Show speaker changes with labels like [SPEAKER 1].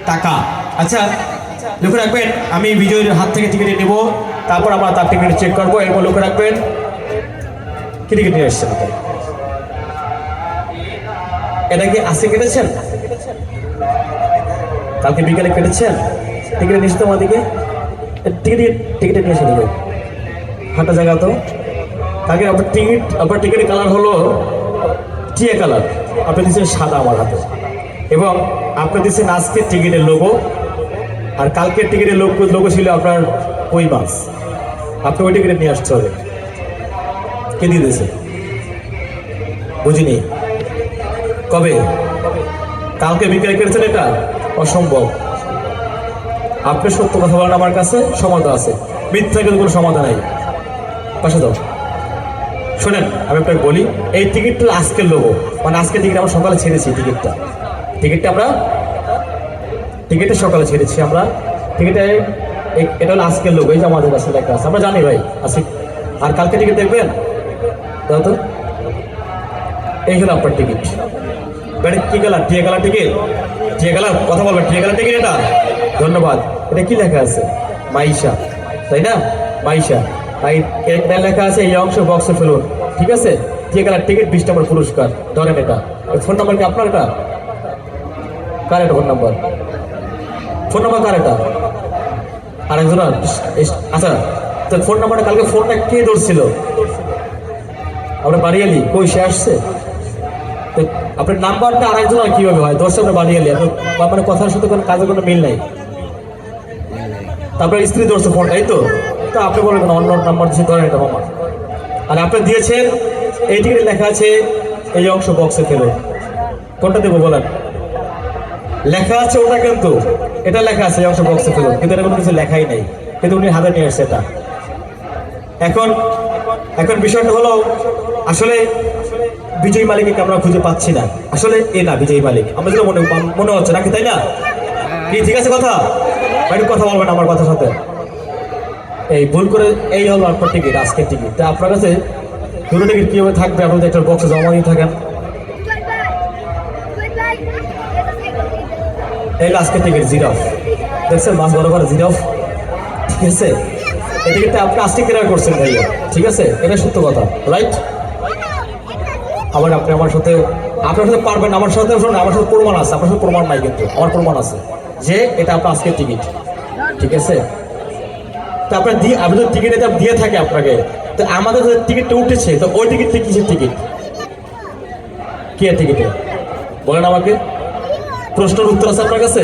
[SPEAKER 1] টাকা। আচ্ছা লক্ষ্য রাখবেন, আমি বিজয়ের হাত থেকে টিকিট নেব, তারপর আমরা তার টিকিট চেক করবো। এরপর লক্ষ্য রাখবেন কি টিকিট নিয়ে এসছেন। এটা কি আজকে কেটেছেন? কালকে বিকেলে কেটেছেন? টিকিট নিয়ে এসে আমাদেরকে টিকিট নিয়ে এসে দেবে হাঁটা জায়গা তো। কালকে আপনার টিকিটের কালার হলো টিয়া কালার, আপনি দিচ্ছেন সাদা আমার হাতে, এবং আপনি দিচ্ছেন আজকের টিকিটের লোগো, আর কালকের টিকিটের লোগো ছিল আপনার কই মাছ। আপনি ওই টিকিটে নিয়ে আসতে হবে। কে দিয়ে দিয়েছে বুঝিনি। কবে? কালকে বিকেলে কেটেছেন? এটা অসম্ভব। আপনি সত্য কথা বলেন, আমার কাছে সমাধান আছে, মিথ্যা কিন্তু কোনো সমাধান নাই। পাশে দাও। শোনেন আমি আপনাকে বলি, এই টিকিটটা আজকের লোগো, মানে আজকের টিকিট আমরা সকালে ছেড়েছি। টিকিটটা সকালে ছেড়েছি আমরা। এটা হলো আজকের লোগো, এই যে আমাদের কাছে লেখা আছে, আমরা জানি ভাই আজকে। আর কালকে টিকিট দেখবেন দাও তো। এই হলো আপনার টিকিট। কি কালার? টিয়া কালার টিকিট। টিয়া কালার, কথা বলবেন, টিয়া কালার টিকিট এটা। ধন্যবাদ। এটা কি লেখা আছে? মাইশা, তাই না? মাইশা। এটা লেখা আছে এই অংশ বক্সে ফেলুন, ঠিক আছে? টিয়া কালার টিকিট, 20 নম্বর পুরস্কার। ধরেন এটা। ফোন নাম্বার কি আপনার? এটা কার? এটা ফোন নাম্বার কার? এটা আরেকজন। আচ্ছা তো ফোন নাম্বারটা কালকে ফোনটা কে ধরছিল? আপনার বাড়িয়ালি কই, সে আসছে? তো আপনার নাম্বারটা আরেকজন কিভাবে হয়? ধরছে আপনার বাড়িয়ালি, আপনার মানে কথার সাথে কোনো কাজের কোনো মিল নাই। তারপরে স্ত্রী ধরছে ফোনটা, এই তো। তো আপনি বলেন অন্য নাম্বার দিচ্ছে, ধরেন এটা মামা। আর আপনি দিয়েছেন এই টিকিটে লেখা আছে এই অংশ বক্সে ফেলো। কোনটা দেবো বলেন? লেখা আছে ওটা, কিন্তু এটা লেখা আছে এই অংশ বক্সে ফেলো, কিন্তু এটা কোনো কিছু লেখাই নেই, কিন্তু উনি হাতে নিয়ে আসছে এটা। এখন বিষয়টা হলো, আসলে বিজয়ী মালিককে আমরা খুঁজে পাচ্ছি না। আসলে এ না বিজয়ী মালিক, আমরা যেটা মনে হচ্ছে নাকি, তাই না? কি ঠিক আছে কথা? একটু কথা বলবেন আমার কথার সাথে। এই ভুল করে এই হলো আপনার টিকিট, আজকের টিকিট। তা আপনার কাছে দুটো টিকিট কিভাবে থাকবে? আপনি একটা বক্সে জমা দিয়ে থাকেন। এই আজকের টিকিট জিরাফ, দেখছেন মাছ বড় করে জিরাফ, ঠিক আছে? এই টিকিটটা আপনি আজকে কেনার করছেন ভাইয়া, ঠিক আছে? এটা সত্য কথা, রাইট? আবার আপনি আপনার সাথে পারবেন, আমার সাথে শুনুন, আমার সাথে প্রমাণ আছে। আপনার সাথে প্রমাণ নাই, কিন্তু আমার প্রমাণ আছে যে এটা আপনার আজকের টিকিট, ঠিক আছে? তো আপনার আপনি যদি টিকিট এটা দিয়ে থাকে আপনাকে, তো আমাদের যে টিকিটটা উঠেছে, তো ওই টিকিটটা কিসের টিকিট? কি টিকিটে বলেন আমাকে? প্রশ্নের উত্তর আছে আপনার কাছে?